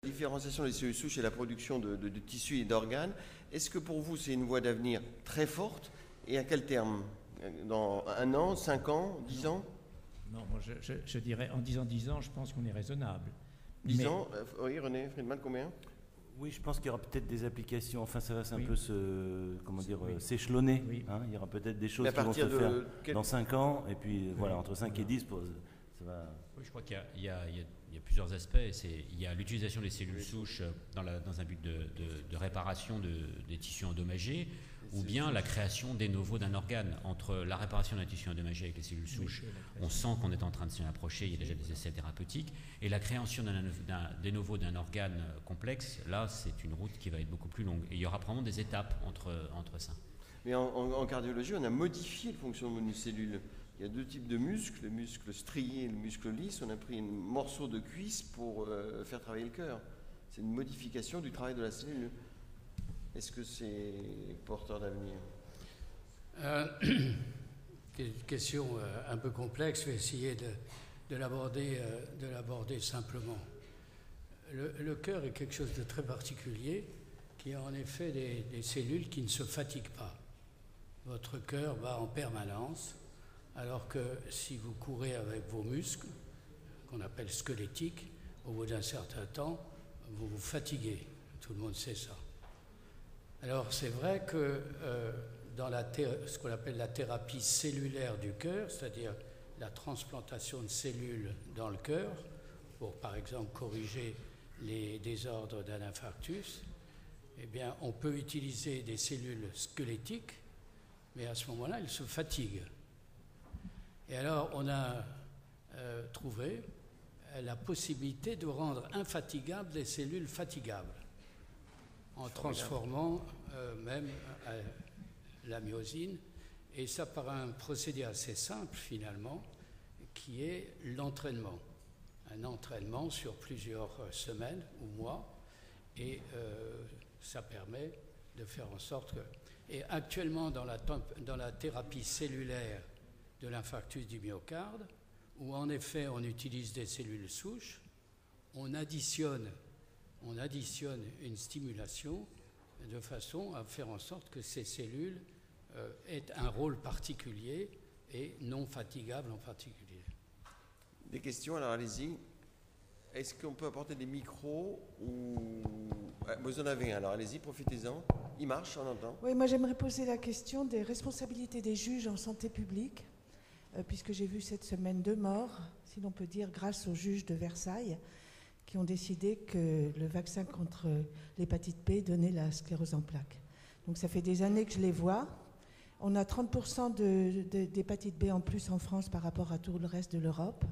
différenciation des cellules souches et la production de tissus et d'organes, est-ce que pour vous c'est une voie d'avenir très forte et à quel terme? Dans 1 an, 5 ans, 10 ans? Non, moi je dirais en disant 10 ans, je pense qu'on est raisonnable. 10 ans, oui, René Friedman, combien? Oui, je pense qu'il y aura peut-être des applications, enfin ça va un Oui. peu s'échelonner. Oui. Hein, il y aura peut-être des choses Mais à qui vont se partir de faire dans 5 ans, et puis voilà, entre 5 et 10, ça va... Oui, je crois qu'il y a plusieurs aspects. Il y a l'utilisation des cellules souches dans un but de réparation des tissus endommagés, ou bien la création des novo d'un organe. Entre la réparation d'un tissu endommagé avec les cellules souches, on sent qu'on est en train de s'y approcher, il y a déjà des essais thérapeutiques, et la création des novo d'un organe complexe, là c'est une route qui va être beaucoup plus longue. Et il y aura probablement des étapes entre ça. Mais en cardiologie, on a modifié le fonctionnement d'une cellule. Il y a 2 types de muscles, le muscle strié et le muscle lisse. On a pris un morceau de cuisse pour faire travailler le cœur. C'est une modification du travail de la cellule. Est-ce que c'est porteur d'avenir? C'est une question un peu complexe. Je vais essayer de l'aborder simplement. Le cœur est quelque chose de très particulier, qui a en effet des cellules qui ne se fatiguent pas. Votre cœur bat en permanence, alors que si vous courez avec vos muscles, qu'on appelle squelettiques, au bout d'un certain temps, vous vous fatiguez. Tout le monde sait ça. Alors c'est vrai que dans ce qu'on appelle la thérapie cellulaire du cœur, c'est-à-dire la transplantation de cellules dans le cœur, pour par exemple corriger les désordres d'un infarctus, eh bien on peut utiliser des cellules squelettiques, mais à ce moment-là, elles se fatiguent. Et alors on a trouvé la possibilité de rendre infatigables les cellules fatigables, en transformant même la myosine, et ça par un procédé assez simple finalement, qui est l'entraînement. Un entraînement sur plusieurs semaines ou mois, et ça permet de faire en sorte que... Et actuellement dans la thérapie cellulaire de l'infarctus du myocarde, où en effet on utilise des cellules souches, on additionne une stimulation de façon à faire en sorte que ces cellules aient un rôle particulier et non fatigable en particulier. Des questions? Alors allez-y. Est-ce qu'on peut apporter des micros ou... Vous en avez un, alors allez-y, profitez-en. Il marche, on entend. Oui, moi j'aimerais poser la question des responsabilités des juges en santé publique, puisque j'ai vu cette semaine 2 morts, si l'on peut dire, grâce aux juges de Versailles, qui ont décidé que le vaccin contre l'hépatite B donnait la sclérose en plaques. Donc ça fait des années que je les vois. On a 30% d'hépatite B en plus en France par rapport à tout le reste de l'Europe.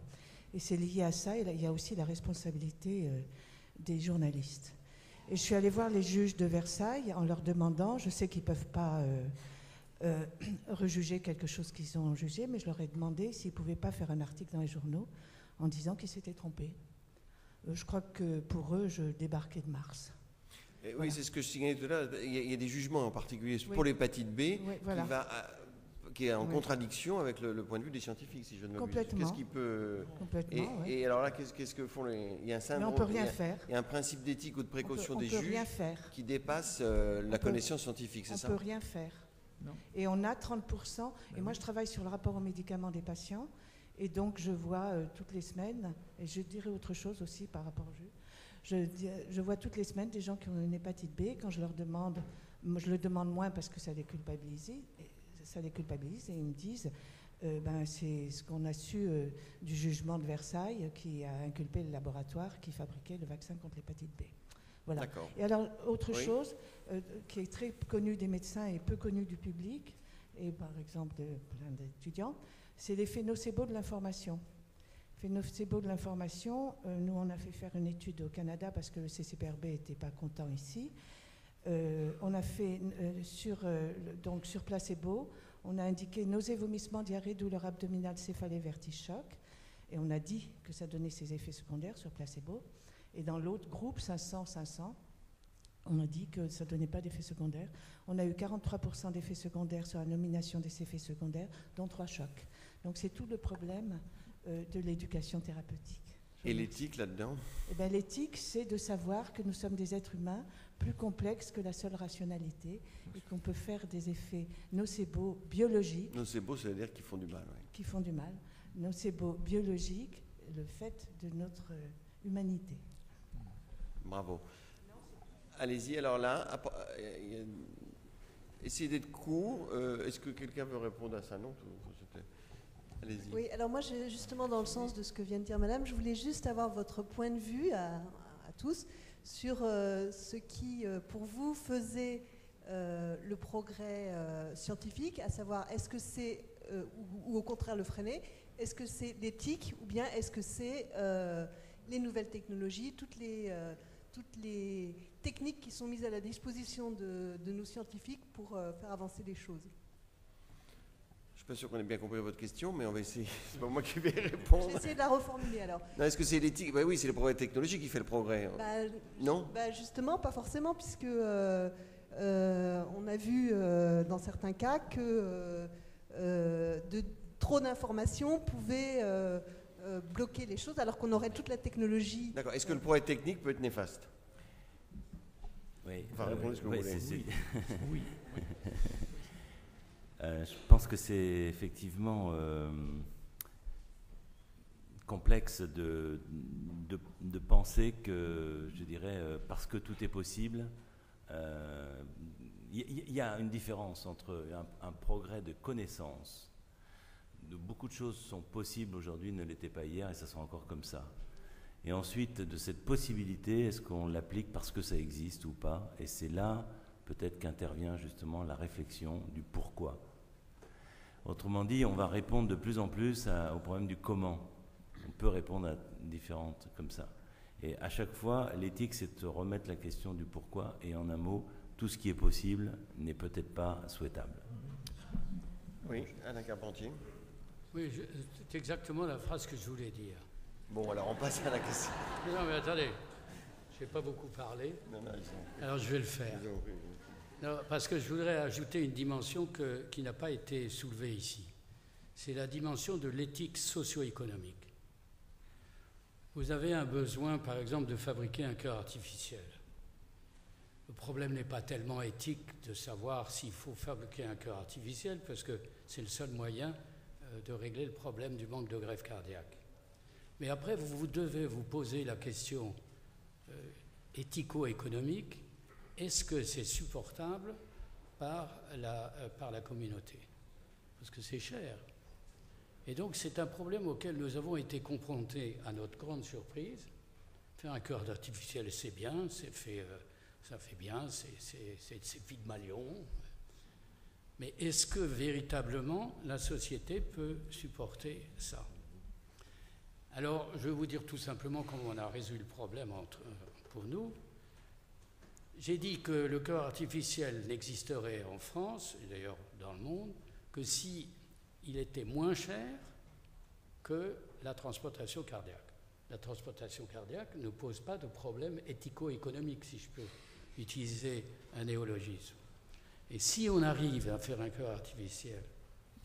Et c'est lié à ça. Et là, il y a aussi la responsabilité des journalistes. Et je suis allée voir les juges de Versailles en leur demandant, je sais qu'ils ne peuvent pas rejuger quelque chose qu'ils ont jugé, mais je leur ai demandé s'ils ne pouvaient pas faire un article dans les journaux en disant qu'ils s'étaient trompés. Je crois que pour eux, je débarquais de Mars. Voilà. Oui, c'est ce que je signalais tout à l'heure. Il y a des jugements en particulier pour l'hépatite B voilà. qui est en contradiction avec le point de vue des scientifiques, si je ne m'abuse. Complètement. Qu'est-ce qui peut... Complètement, et alors là, qu'est-ce que font les... Il y a un syndrome, mais on peut rien faire. Il y a un principe d'éthique ou de précaution des juges qui dépasse la connaissance scientifique, c'est ça? On ne peut rien faire. Non. Et on a 30%. Et moi, je travaille sur le rapport aux médicaments des patients. Et donc, je vois toutes les semaines, et je dirais autre chose aussi par rapport au juge, je vois toutes les semaines des gens qui ont une hépatite B. Quand je leur demande, je le demande moins parce que ça les culpabilise, et ils me disent, c'est ce qu'on a su du jugement de Versailles qui a inculpé le laboratoire qui fabriquait le vaccin contre l'hépatite B. Voilà. D'accord. Et alors, autre chose qui est très connue des médecins et peu connue du public, et par exemple de plein d'étudiants, c'est l'effet nocebo de l'information. L'effet nocebo de l'information, nous on a fait faire une étude au Canada parce que le CCPRB n'était pas content ici. On a fait donc sur placebo, on a indiqué nausées, vomissements, diarrhée, douleur abdominale, céphalée, vertige, choc. Et on a dit que ça donnait ces effets secondaires sur placebo. Et dans l'autre groupe, 500, on a dit que ça ne donnait pas d'effets secondaires. On a eu 43% d'effets secondaires sur la nomination des effets secondaires, dont 3 chocs. Donc c'est tout le problème de l'éducation thérapeutique. Et l'éthique là-dedans? Eh bien, l'éthique, c'est de savoir que nous sommes des êtres humains plus complexes que la seule rationalité et qu'on peut faire des effets nocebo biologiques. Nocebo, ça veut dire qu'ils font du mal. Ouais. Qui font du mal. Nocebo biologiques, le fait de notre humanité. Bravo. Allez-y, alors là, essayez d'être court. Est-ce que quelqu'un veut répondre à ça? Non? Allez-y. Oui, alors moi, justement, dans le sens de ce que vient de dire Madame, je voulais juste avoir votre point de vue à tous sur ce qui, pour vous, faisait le progrès scientifique, à savoir, est-ce que c'est, ou au contraire le freiner, est-ce que c'est l'éthique ou bien est-ce que c'est les nouvelles technologies, toutes les techniques qui sont mises à la disposition de nos scientifiques pour faire avancer les choses? Je ne suis pas sûr qu'on ait bien compris votre question, mais on va essayer. C'est pas moi qui vais répondre. Je vais essayer de la reformuler alors. Non, est-ce que c'est l'éthique? Bah oui, c'est le progrès technologique qui fait le progrès. Non? Justement, pas forcément, puisque on a vu dans certains cas que trop d'informations pouvait bloquer les choses, alors qu'on aurait toute la technologie. D'accord. Est-ce que le progrès technique peut être néfaste? Oui. Enfin, répondez ce que vous voulez. Oui. Je pense que c'est effectivement complexe de penser que, je dirais, parce que tout est possible, il y a une différence entre un progrès de connaissance. Beaucoup de choses sont possibles aujourd'hui, ne l'étaient pas hier, et ça sera encore comme ça. Et ensuite, de cette possibilité, est-ce qu'on l'applique parce que ça existe ou pas? Et c'est là, peut-être, qu'intervient justement la réflexion du pourquoi. Autrement dit, on va répondre de plus en plus au problème du comment. On peut répondre à différentes comme ça. Et à chaque fois, l'éthique, c'est de remettre la question du pourquoi. Et en un mot, tout ce qui est possible n'est peut-être pas souhaitable. Oui, Alain Carpentier. Oui, c'est exactement la phrase que je voulais dire. Bon, alors on passe à la question. Non, mais attendez, je n'ai pas beaucoup parlé, alors je vais le faire. Non, parce que je voudrais ajouter une dimension qui n'a pas été soulevée ici. C'est la dimension de l'éthique socio-économique. Vous avez un besoin, par exemple, de fabriquer un cœur artificiel. Le problème n'est pas tellement éthique de savoir s'il faut fabriquer un cœur artificiel, parce que c'est le seul moyen de régler le problème du manque de greffe cardiaque. Mais après, vous devez vous poser la question éthico-économique. Est-ce que c'est supportable par la communauté? Parce que c'est cher. Et donc c'est un problème auquel nous avons été confrontés à notre grande surprise. Faire un cœur artificiel, c'est bien, ça fait bien, c'est Pygmalion. Mais est-ce que véritablement la société peut supporter ça? Alors je vais vous dire tout simplement comment on a résolu le problème pour nous. J'ai dit que le cœur artificiel n'existerait en France, et d'ailleurs dans le monde, que s'il était moins cher que la transplantation cardiaque. La transplantation cardiaque ne pose pas de problème éthico-économique, si je peux utiliser un néologisme. Et si on arrive à faire un cœur artificiel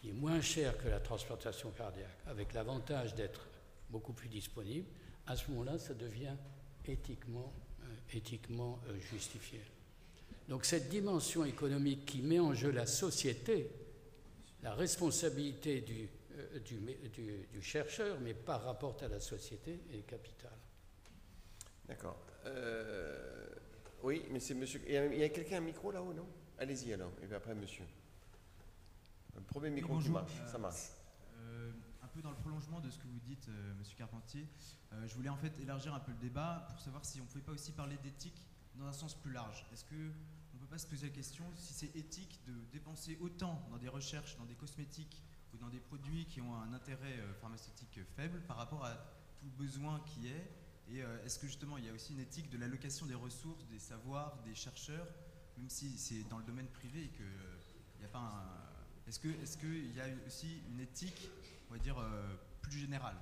qui est moins cher que la transplantation cardiaque, avec l'avantage d'être beaucoup plus disponible, à ce moment-là, ça devient éthiquement justifié. Donc cette dimension économique qui met en jeu la société, la responsabilité du chercheur, mais par rapport à la société, est capitale. D'accord. Oui, mais c'est monsieur... Il y a quelqu'un à un micro là-haut, non? Allez-y alors, et puis après monsieur. Le premier micro qui marche, ça marche. Un peu dans le prolongement de ce que vous dites, monsieur Carpentier, je voulais en fait élargir un peu le débat pour savoir si on ne pouvait pas aussi parler d'éthique dans un sens plus large. Est-ce qu'on ne peut pas se poser la question si c'est éthique de dépenser autant dans des recherches, dans des cosmétiques ou dans des produits qui ont un intérêt pharmaceutique faible par rapport à tout le besoin qui est? Et est-ce que justement il y a aussi une éthique de l'allocation des ressources, des savoirs, des chercheurs, même si c'est dans le domaine privé et qu'il n'y a pas un... Est-ce qu'il y a aussi une éthique, on va dire, plus générale?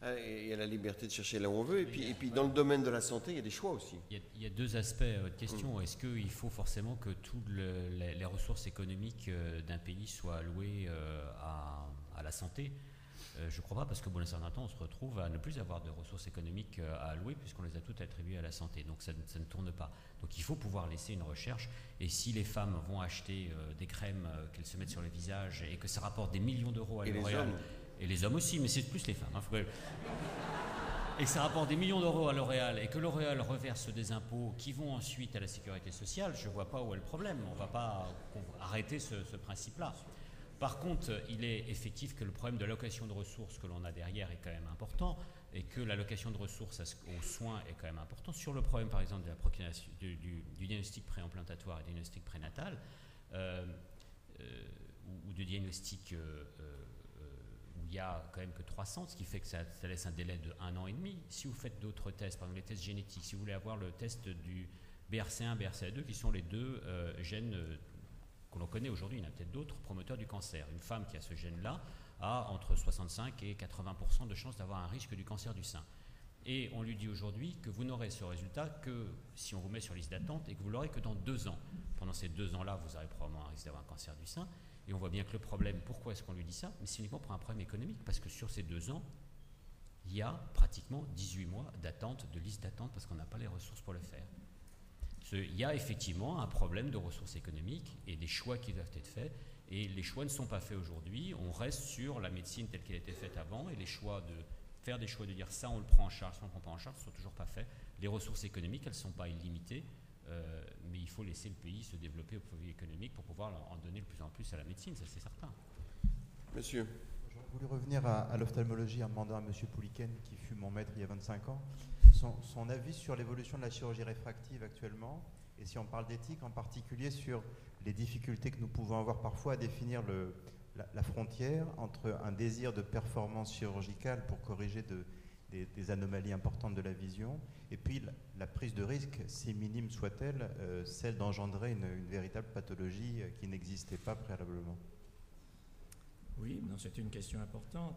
Il y a la liberté de chercher là où on veut, et puis dans le domaine de la santé, il y a des choix aussi. Il y a deux aspects à votre question. Est-ce qu'il faut forcément que toutes les ressources économiques d'un pays soient allouées à la santé? Je ne crois pas, parce qu'au bout d'un certain temps, on se retrouve à ne plus avoir de ressources économiques à allouer, puisqu'on les a toutes attribuées à la santé. Donc ça ne tourne pas. Donc il faut pouvoir laisser une recherche. Et si les femmes vont acheter des crèmes qu'elles se mettent sur le visage et que ça rapporte des millions d'euros à L'Oréal, et les hommes aussi, mais c'est plus les femmes. Et que ça rapporte des millions d'euros à L'Oréal et que L'Oréal reverse des impôts qui vont ensuite à la sécurité sociale, je ne vois pas où est le problème. On ne va pas arrêter ce principe-là. Par contre, il est effectif que le problème de l'allocation de ressources que l'on a derrière est quand même important et que l'allocation de ressources aux soins est quand même important. Sur le problème, par exemple, de la du diagnostic préimplantatoire et du diagnostic prénatal, ou de diagnostic où il n'y a quand même que 300, ce qui fait que ça laisse un délai de 1 an et demi. Si vous faites d'autres tests, par exemple les tests génétiques, si vous voulez avoir le test du BRCA1, BRCA2, qui sont les deux gènes que l'on connaît aujourd'hui, il y en a peut-être d'autres, promoteurs du cancer. Une femme qui a ce gène-là a entre 65 et 80% de chances d'avoir un risque du cancer du sein. Et on lui dit aujourd'hui que vous n'aurez ce résultat que si on vous met sur liste d'attente et que vous l'aurez que dans 2 ans. Pendant ces 2 ans-là, vous aurez probablement un risque d'avoir un cancer du sein. Et on voit bien que le problème, pourquoi est-ce qu'on lui dit ça? Mais c'est uniquement pour un problème économique, parce que sur ces 2 ans, il y a pratiquement 18 mois d'attente, de liste d'attente, parce qu'on n'a pas les ressources pour le faire. Il y a effectivement un problème de ressources économiques et des choix qui doivent être faits. Et les choix ne sont pas faits aujourd'hui. On reste sur la médecine telle qu'elle était faite avant. Et les choix de faire des choix de dire ça on le prend en charge, ça on ne le prend pas en charge, ne sont toujours pas faits. Les ressources économiques, elles ne sont pas illimitées. Mais il faut laisser le pays se développer au point de vue économique pour pouvoir en donner de plus en plus à la médecine, ça c'est certain. Monsieur. J'aurais voulu revenir à l'ophtalmologie en demandant à M. Pouliken, qui fut mon maître il y a 25 ans, son avis sur l'évolution de la chirurgie réfractive actuellement, et si on parle d'éthique en particulier sur les difficultés que nous pouvons avoir parfois à définir la frontière entre un désir de performance chirurgicale pour corriger des anomalies importantes de la vision, et puis la prise de risque, si minime soit-elle, celle d'engendrer une véritable pathologie qui n'existait pas préalablement. Oui, non, c'est une question importante.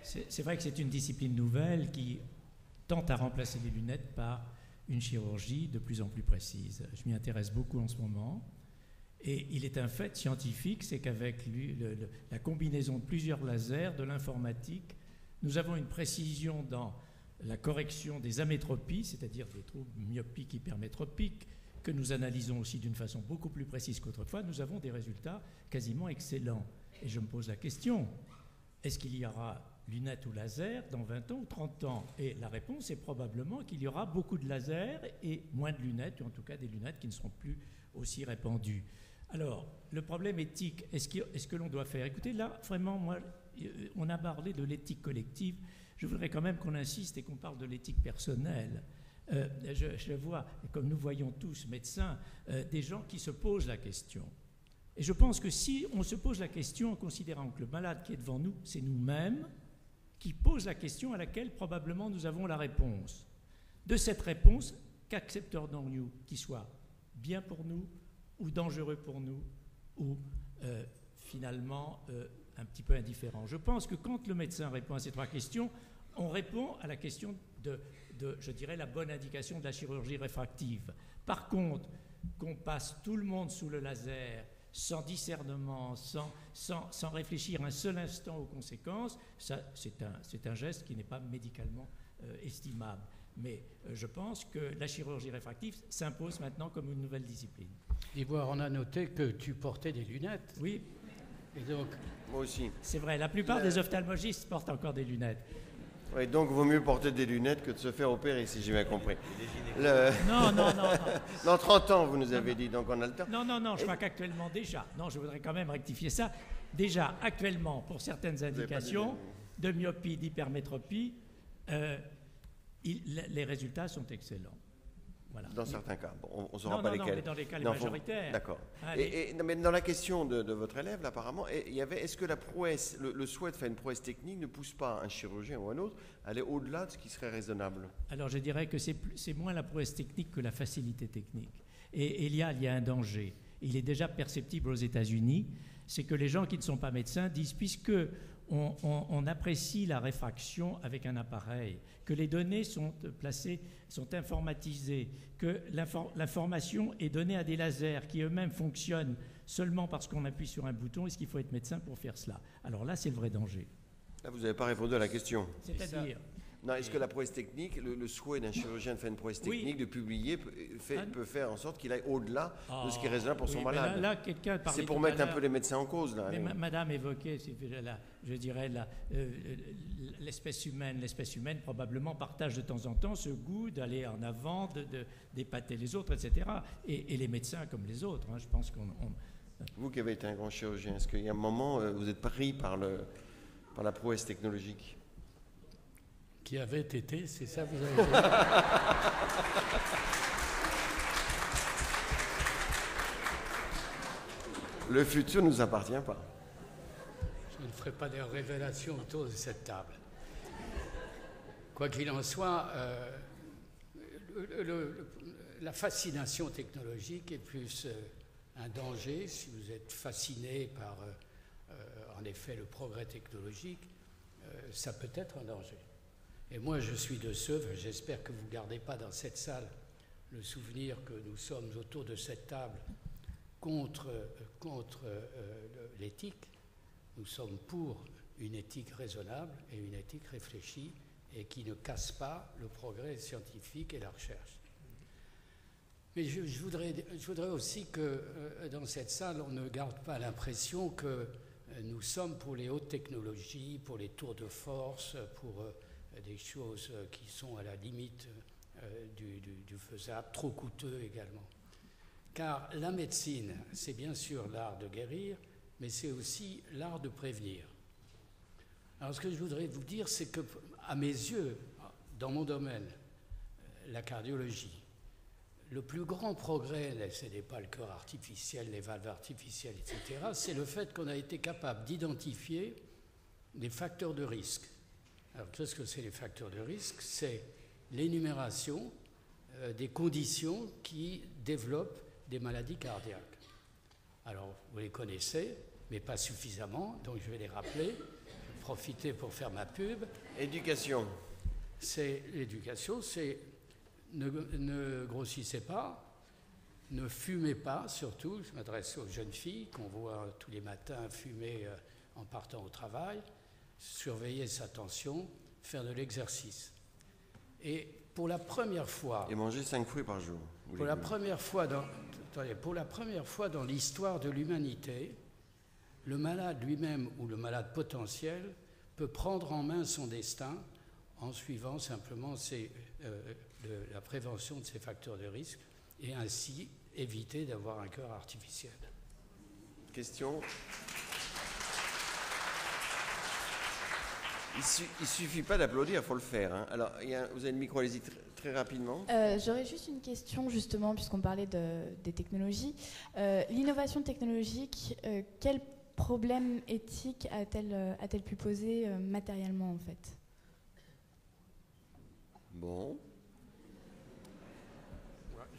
C'est vrai que c'est une discipline nouvelle qui tente à remplacer les lunettes par une chirurgie de plus en plus précise. Je m'y intéresse beaucoup en ce moment. Et il est un fait scientifique, c'est qu'avec la combinaison de plusieurs lasers, de l'informatique, nous avons une précision dans la correction des amétropies, c'est-à-dire des troubles myopiques, hypermétropiques, que nous analysons aussi d'une façon beaucoup plus précise qu'autrefois. Nous avons des résultats quasiment excellents. Et je me pose la question, est-ce qu'il y aura lunettes ou laser dans 20 ans ou 30 ans? Et la réponse est probablement qu'il y aura beaucoup de lasers et moins de lunettes, ou en tout cas des lunettes qui ne seront plus aussi répandues. Alors, le problème éthique, est-ce que l'on doit faire? Écoutez, là, vraiment, moi, on a parlé de l'éthique collective. Je voudrais quand même qu'on insiste et qu'on parle de l'éthique personnelle. Je vois, comme nous voyons tous, médecins, des gens qui se posent la question. Et je pense que si on se pose la question en considérant que le malade qui est devant nous, c'est nous-mêmes, qui pose la question à laquelle probablement nous avons la réponse. De cette réponse, qu'accepterions-nous qu'il soit bien pour nous ou dangereux pour nous ou finalement un petit peu indifférent. Je pense que quand le médecin répond à ces 3 questions, on répond à la question de je dirais, la bonne indication de la chirurgie réfractive. Par contre, qu'on passe tout le monde sous le laser sans discernement, sans réfléchir un seul instant aux conséquences, ça, c'est un geste qui n'est pas médicalement estimable. Mais je pense que la chirurgie réfractive s'impose maintenant comme une nouvelle discipline. Ivoire, on a noté que tu portais des lunettes. Oui. Et donc, moi aussi. C'est vrai, la plupart des ophtalmologistes portent encore des lunettes. Oui, donc il vaut mieux porter des lunettes que de se faire opérer, si j'ai bien compris. Non. Dans 30 ans, vous nous avez dit, donc on a le temps. Non, je crois qu'actuellement déjà, non, je voudrais quand même rectifier ça. Déjà, actuellement, pour certaines indications de myopie, d'hypermétropie, les résultats sont excellents. Voilà. Dans certains cas. Bon, on ne saura pas lesquels. Non, mais dans les cas les majoritaires. D'accord. Mais dans la question de votre élève, là, apparemment, est-ce que la prouesse, le souhait de faire une prouesse technique ne pousse pas un chirurgien ou un autre à aller au-delà de ce qui serait raisonnable? Alors, je dirais que c'est moins la prouesse technique que la facilité technique. Et il y a un danger. Il est déjà perceptible aux États-Unis. C'est que les gens qui ne sont pas médecins disent, puisque on apprécie la réfraction avec un appareil, que les données sont placées, sont informatisées, que l'information est donnée à des lasers qui eux-mêmes fonctionnent seulement parce qu'on appuie sur un bouton. Est-ce qu'il faut être médecin pour faire cela? Alors là, c'est le vrai danger. Là, vous n'avez pas répondu à la question. C'est-à-dire, Non, est-ce que la prouesse technique, le souhait d'un chirurgien de faire une prouesse technique, de publier, peut faire en sorte qu'il aille au-delà de ce qui est raisonnable pour son malade? Là, quelqu'un parlait C'est pour tout mettre à un peu l'heure- les médecins en cause, là. Mais Madame évoquait, je dirais, l'espèce humaine. L'espèce humaine probablement partage de temps en temps ce goût d'aller en avant, d'épater les autres, etc. Et les médecins comme les autres. Hein, je pense qu'on... Vous qui avez été un grand chirurgien, est-ce qu'il y a un moment vous êtes pris par la prouesse technologique? Qui avait été, c'est ça vous avez dit. Le futur ne nous appartient pas. Je ne ferai pas de révélations autour de cette table. Quoi qu'il en soit, la fascination technologique est plus un danger. Si vous êtes fasciné par, en effet, le progrès technologique, ça peut être un danger. Et moi, je suis de ceux, j'espère que vous ne gardez pas dans cette salle le souvenir que nous sommes autour de cette table contre l'éthique. Nous sommes pour une éthique raisonnable et une éthique réfléchie et qui ne casse pas le progrès scientifique et la recherche. Mais je voudrais aussi que dans cette salle, on ne garde pas l'impression que nous sommes pour les hautes technologies, pour les tours de force, pour des choses qui sont à la limite du faisable, trop coûteux également. Car la médecine, c'est bien sûr l'art de guérir, mais c'est aussi l'art de prévenir. Alors ce que je voudrais vous dire, c'est que, à mes yeux, dans mon domaine, la cardiologie, le plus grand progrès, ce n'est pas le cœur artificiel, les valves artificielles, etc., c'est le fait qu'on a été capable d'identifier des facteurs de risque. Alors, qu'est-ce que c'est les facteurs de risque? C'est l'énumération des conditions qui développent des maladies cardiaques. Alors, vous les connaissez, mais pas suffisamment, donc je vais les rappeler. Je vais profiter pour faire ma pub. Éducation. C'est l'éducation, c'est ne grossissez pas, ne fumez pas, surtout, je m'adresse aux jeunes filles qu'on voit tous les matins fumer en partant au travail, surveiller sa tension, faire de l'exercice. Et pour la première fois... Et manger 5 fruits par jour. Pour la première fois dans l'histoire de l'humanité, le malade lui-même ou le malade potentiel peut prendre en main son destin en suivant simplement la prévention de ces facteurs de risque et ainsi éviter d'avoir un cœur artificiel. Question. Il ne suffit pas d'applaudir, il faut le faire. Hein. Alors, vous avez le micro, allez-y très rapidement. J'aurais juste une question, justement, puisqu'on parlait des technologies. L'innovation technologique, quel problème éthique a-t-elle pu poser matériellement, en fait? Bon.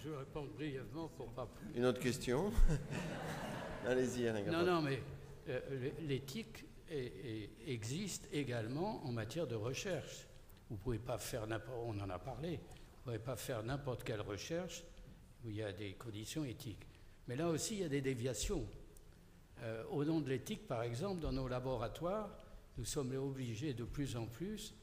Je réponds brièvement pour pas... Une autre question. Allez-y, Alain Gabon. Non, mais l'éthique existe également en matière de recherche. Vous ne pouvez pas faire on en a parlé, vous ne pouvez pas faire n'importe quelle recherche où il y a des conditions éthiques. Mais là aussi, il y a des déviations. Au nom de l'éthique, par exemple, dans nos laboratoires, nous sommes obligés de plus en plus,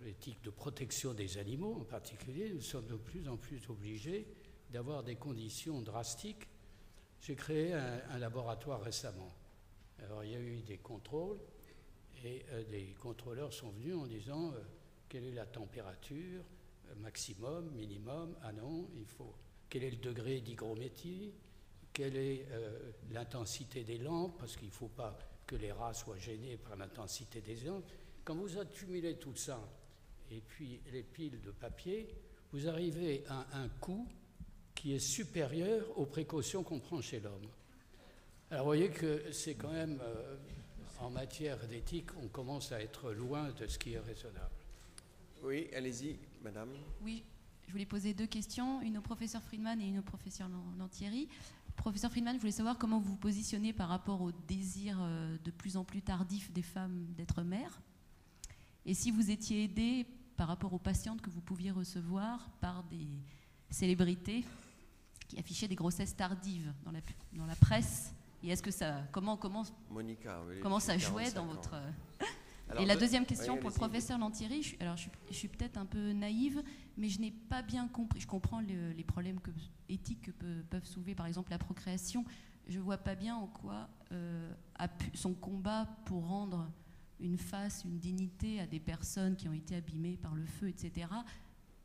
l'éthique de protection des animaux en particulier, nous sommes de plus en plus obligés d'avoir des conditions drastiques. J'ai créé un laboratoire récemment. Alors, il y a eu des contrôles et des contrôleurs sont venus en disant quelle est la température maximum, minimum, ah non, quel est le degré d'hygrométrie, quelle est l'intensité des lampes, parce qu'il ne faut pas que les rats soient gênés par l'intensité des lampes. Quand vous accumulez tout ça et puis les piles de papier, vous arrivez à un coût qui est supérieur aux précautions qu'on prend chez l'homme. Alors vous voyez que c'est quand même, en matière d'éthique, on commence à être loin de ce qui est raisonnable. Oui, allez-y, madame. Oui, je voulais poser 2 questions, une au professeur Friedman et une au professeur Lantieri. Professeur Friedman, je voulais savoir comment vous vous positionnez par rapport au désir de plus en plus tardif des femmes d'être mères. Et si vous étiez aidé par rapport aux patientes que vous pouviez recevoir par des célébrités qui affichaient des grossesses tardives dans la presse. Et est-ce que ça, comment Monica, oui, ça jouait dans votre... Et la deuxième question pour le professeur Lantieri, je suis peut-être un peu naïve, mais je n'ai pas bien compris. Je comprends les problèmes éthiques que peuvent soulever, par exemple, la procréation. Je ne vois pas bien en quoi son combat pour rendre une face, une dignité à des personnes qui ont été abîmées par le feu, etc.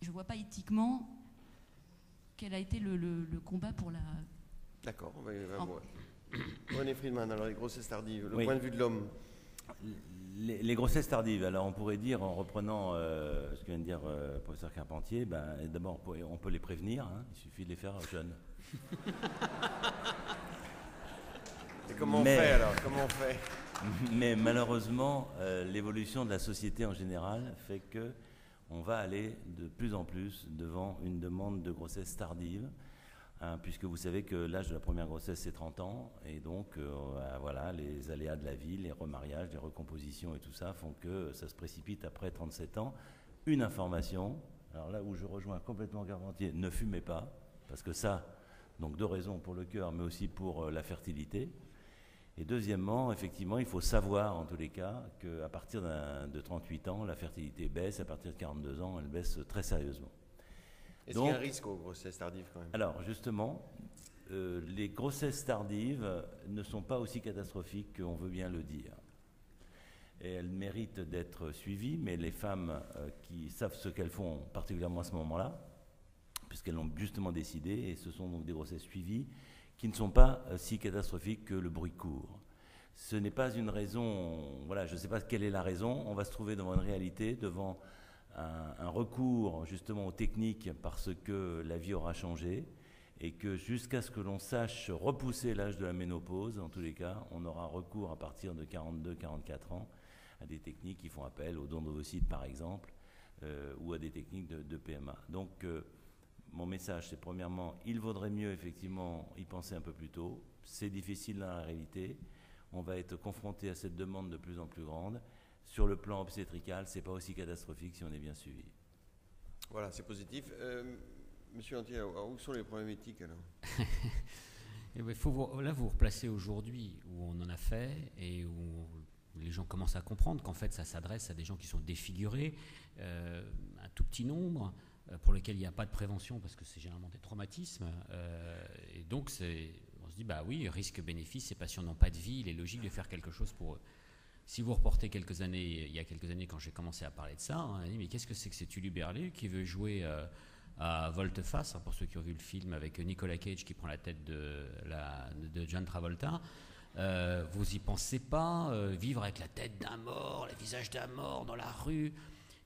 Je ne vois pas éthiquement quel a été le combat pour la... D'accord, on va voir. René Friedman, alors les grossesses tardives, le Oui. point de vue de l'homme. Les grossesses tardives, alors on pourrait dire, en reprenant ce que vient de dire le professeur Carpentier, d'abord on peut les prévenir, hein, il suffit de les faire jeunes. Et comment on fait alors? Comment on fait? Mais malheureusement, l'évolution de la société en général fait que on va aller de plus en plus devant une demande de grossesse tardive, hein, puisque vous savez que l'âge de la première grossesse c'est 30 ans, et donc voilà, les aléas de la vie, les remariages, les recompositions et tout ça font que ça se précipite après 37 ans. Une information, alors là où je rejoins complètement Carpentier, ne fumez pas, parce que ça, donc 2 raisons pour le cœur, mais aussi pour la fertilité. Et deuxièmement, effectivement, il faut savoir en tous les cas qu'à partir de 38 ans, la fertilité baisse, à partir de 42 ans, elle baisse très sérieusement. Est-ce qu'il y a un risque aux grossesses tardives quand même? Alors justement, les grossesses tardives ne sont pas aussi catastrophiques qu'on veut bien le dire. Et elles méritent d'être suivies, mais les femmes qui savent ce qu'elles font, particulièrement à ce moment-là, puisqu'elles l'ont justement décidé, et ce sont donc des grossesses suivies, qui ne sont pas si catastrophiques que le bruit court. Ce n'est pas une raison, voilà, je ne sais pas quelle est la raison, on va se trouver devant une réalité, devant un recours justement aux techniques parce que la vie aura changé et que jusqu'à ce que l'on sache repousser l'âge de la ménopause, en tous les cas, on aura recours à partir de 42-44 ans à des techniques qui font appel aux dons d'ovocytes par exemple, ou à des techniques de PMA. Donc, mon message, c'est premièrement, il vaudrait mieux effectivement y penser un peu plus tôt. C'est difficile dans la réalité. On va être confronté à cette demande de plus en plus grande. Sur le plan obstétrical, c'est pas aussi catastrophique si on est bien suivi. Voilà, c'est positif. Monsieur Lantieri, où sont les problèmes éthiques alors? Là, vous vous replacez aujourd'hui où on en a fait et où les gens commencent à comprendre qu'en fait, ça s'adresse à des gens qui sont défigurés, un tout petit nombre, pour lesquels il n'y a pas de prévention parce que c'est généralement des traumatismes. Et donc, on se dit, bah oui, risque-bénéfice, ces patients n'ont pas de vie, il est logique de faire quelque chose pour eux. Si vous reportez il y a quelques années, quand j'ai commencé à parler de ça, on a dit, mais qu'est-ce que c'est que cet Uluberlu qui veut jouer à Volte-Face, hein, pour ceux qui ont vu le film avec Nicolas Cage qui prend la tête de John Travolta. Vous y pensez pas, vivre avec la tête d'un mort, le visage d'un mort dans la rue,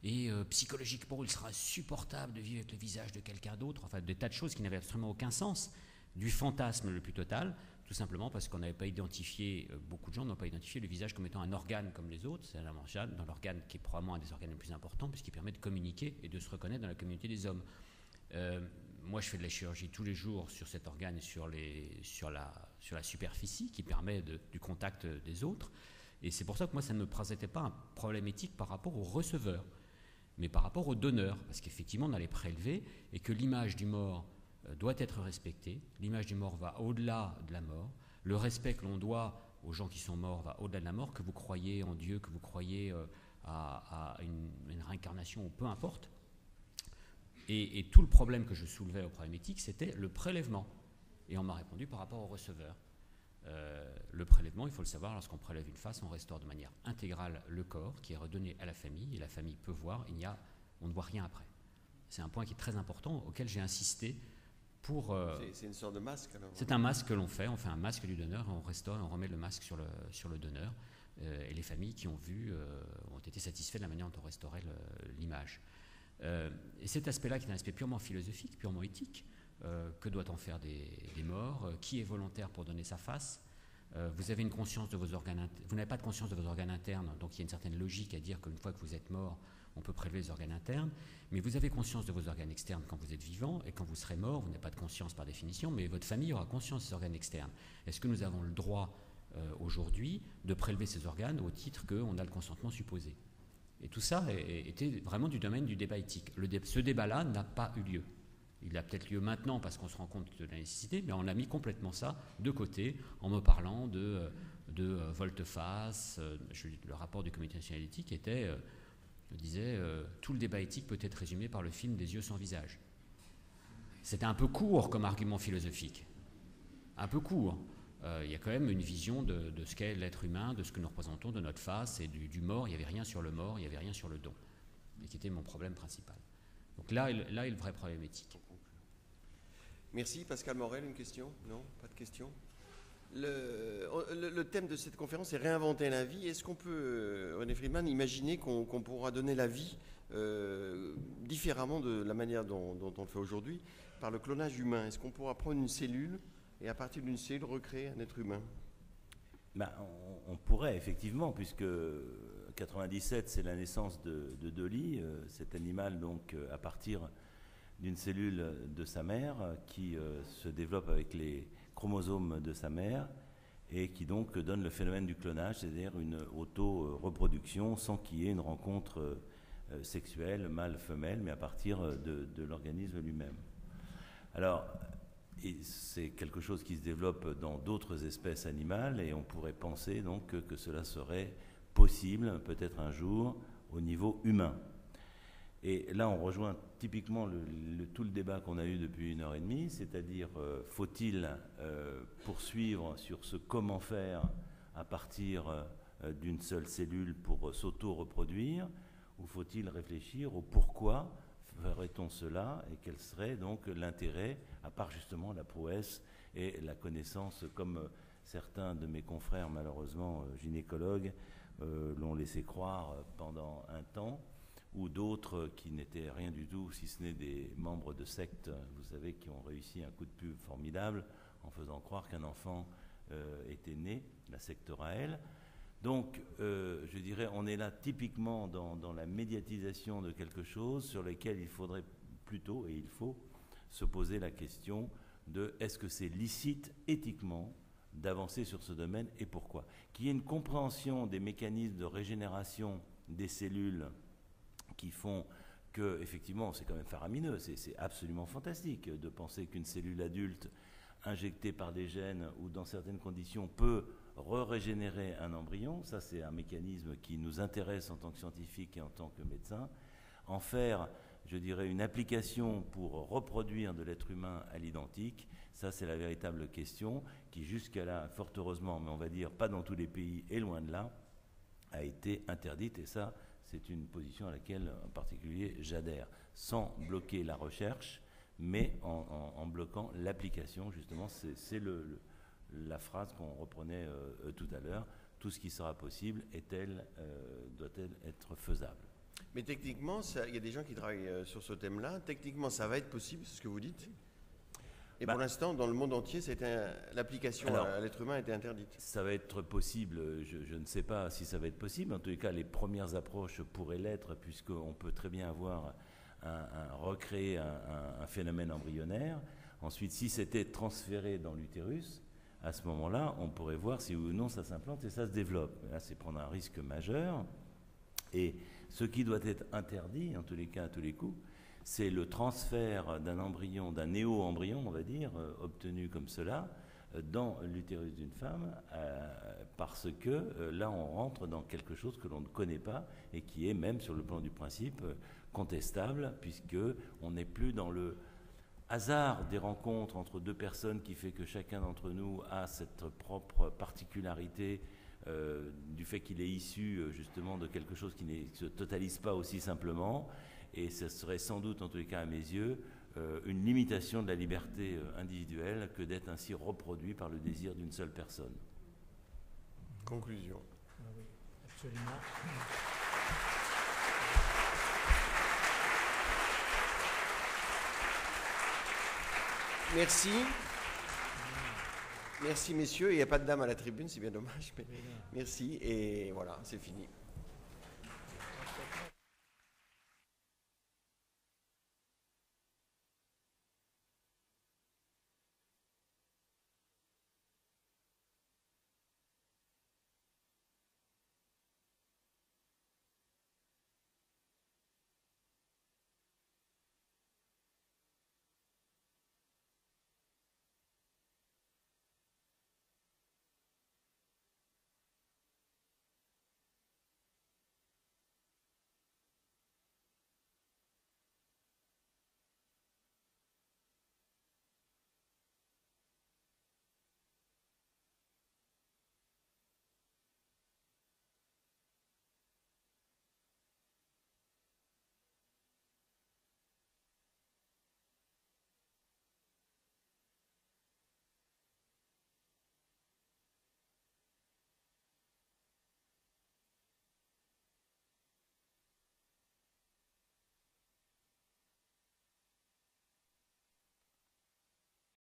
et psychologiquement il sera insupportable de vivre avec le visage de quelqu'un d'autre, enfin des tas de choses qui n'avaient absolument aucun sens, du fantasme le plus total, tout simplement parce qu'on n'avait pas identifié, beaucoup de gens n'ont pas identifié le visage comme étant un organe comme les autres, c'est dans l'organe qui est probablement un des organes les plus importants puisqu'il permet de communiquer et de se reconnaître dans la communauté des hommes. Moi je fais de la chirurgie tous les jours sur cet organe et sur la superficie qui permet du contact des autres, et c'est pour ça que moi ça ne me présentait pas un problème éthique par rapport aux receveurs, mais par rapport aux donneurs, parce qu'effectivement on allait prélever et que l'image du mort doit être respectée. L'image du mort va au-delà de la mort. Le respect que l'on doit aux gens qui sont morts va au-delà de la mort, que vous croyez en Dieu, que vous croyez à une réincarnation, ou peu importe. Et tout le problème que je soulevais au problème éthique, c'était le prélèvement. Et on m'a répondu par rapport au receveur. Le prélèvement, il faut le savoir, lorsqu'on prélève une face, on restaure de manière intégrale le corps qui est redonné à la famille, et la famille peut voir, on ne voit rien après. C'est un point qui est très important, auquel j'ai insisté pour... c'est une sorte de masque alors? C'est un masque que l'on fait, on fait un masque du donneur, on restaure, on remet le masque sur le donneur, et les familles qui ont vu ont été satisfaites de la manière dont on restaurait l'image. Et cet aspect-là, qui est un aspect purement philosophique, purement éthique, que doit-on faire des morts, qui est volontaire pour donner sa face, vous avez une conscience de vos organes, vous n'avez pas de conscience de vos organes internes, donc il y a une certaine logique à dire qu'une fois que vous êtes mort, on peut prélever les organes internes, mais vous avez conscience de vos organes externes quand vous êtes vivant, et quand vous serez mort, vous n'avez pas de conscience par définition, mais votre famille aura conscience de ces organes externes. Est-ce que nous avons le droit aujourd'hui de prélever ces organes au titre qu'on a le consentement supposé? Et tout ça était vraiment du domaine du débat éthique. Ce débat-là n'a pas eu lieu. Il a peut-être lieu maintenant parce qu'on se rend compte de la nécessité, mais on a mis complètement ça de côté en me parlant de de volte-face. Le rapport du Comité national d'éthique disait tout le débat éthique peut être résumé par le film des yeux sans visage. C'était un peu court comme argument philosophique, un peu court. Il y a quand même une vision de ce qu'est l'être humain, de ce que nous représentons, de notre face et du mort. Il n'y avait rien sur le mort, il n'y avait rien sur le don, et qui était mon problème principal. Donc là est le vrai problème éthique. Merci. Pascal Morel, une question? Non, pas de question. Le thème de cette conférence est réinventer la vie. Est-ce qu'on peut, René Friedman, imaginer qu'on pourra donner la vie différemment de la manière dont on le fait aujourd'hui, par le clonage humain? Est-ce qu'on pourra prendre une cellule et à partir d'une cellule recréer un être humain? On pourrait effectivement, puisque 97 c'est la naissance de Dolly, cet animal donc à partir d'une cellule de sa mère qui se développe avec les chromosomes de sa mère et qui donc donne le phénomène du clonage, c'est-à-dire une auto-reproduction sans qu'il y ait une rencontre sexuelle mâle-femelle, mais à partir de l'organisme lui-même. Alors, c'est quelque chose qui se développe dans d'autres espèces animales et on pourrait penser donc que cela serait possible peut-être un jour au niveau humain. Et là, on rejoint typiquement tout le débat qu'on a eu depuis 1h30, c'est-à-dire faut-il poursuivre sur ce comment faire à partir d'une seule cellule pour s'auto-reproduire, ou faut-il réfléchir au pourquoi ferait-on cela et quel serait donc l'intérêt, à part justement la prouesse et la connaissance, comme certains de mes confrères, malheureusement gynécologues, l'ont laissé croire pendant un temps, ou d'autres qui n'étaient rien du tout, si ce n'est des membres de sectes, vous savez, qui ont réussi un coup de pub formidable en faisant croire qu'un enfant était né, la secte Raël. Donc, je dirais, on est là typiquement dans la médiatisation de quelque chose sur lequel il faudrait plutôt, et il faut, se poser la question de est-ce que c'est licite éthiquement d'avancer sur ce domaine et pourquoi. Qu'il y ait une compréhension des mécanismes de régénération des cellules qui font que, effectivement, c'est quand même faramineux, c'est absolument fantastique de penser qu'une cellule adulte injectée par des gènes ou dans certaines conditions peut régénérer un embryon. Ça, c'est un mécanisme qui nous intéresse en tant que scientifique et en tant que médecin. En faire, je dirais, une application pour reproduire de l'être humain à l'identique, ça, c'est la véritable question qui, jusqu'à là, fort heureusement, mais on va dire pas dans tous les pays et loin de là, a été interdite. Et ça, c'est une position à laquelle, en particulier, j'adhère, sans bloquer la recherche, mais en bloquant l'application, justement. C'est la phrase qu'on reprenait tout à l'heure. Tout ce qui sera possible doit-elle être faisable? Mais techniquement, il y a des gens qui travaillent sur ce thème-là. Techniquement, ça va être possible, c'est ce que vous dites? Et pour l'instant, dans le monde entier, l'application à l'être humain a été interdite. Ça va être possible, je ne sais pas si ça va être possible. En tous les cas, les premières approches pourraient l'être, puisqu'on peut très bien avoir recréer un phénomène embryonnaire. Ensuite, si c'était transféré dans l'utérus, à ce moment-là, on pourrait voir si oui ou non ça s'implante et ça se développe. Là, c'est prendre un risque majeur. Et ce qui doit être interdit, en tous les cas, à tous les coups, c'est le transfert d'un embryon, d'un néo-embryon, on va dire, obtenu comme cela, dans l'utérus d'une femme, parce que là, on rentre dans quelque chose que l'on ne connaît pas et qui est, même sur le plan du principe, contestable, puisqu'on n'est plus dans le hasard des rencontres entre deux personnes qui fait que chacun d'entre nous a cette propre particularité du fait qu'il est issu justement de quelque chose qui ne se totalise pas aussi simplement. Et ce serait sans doute, en tous les cas à mes yeux, une limitation de la liberté individuelle que d'être ainsi reproduit par le désir d'une seule personne. Conclusion. Ah oui, absolument. Merci. Merci messieurs. Il n'y a pas de dame à la tribune, c'est bien dommage. Mais merci et voilà, c'est fini.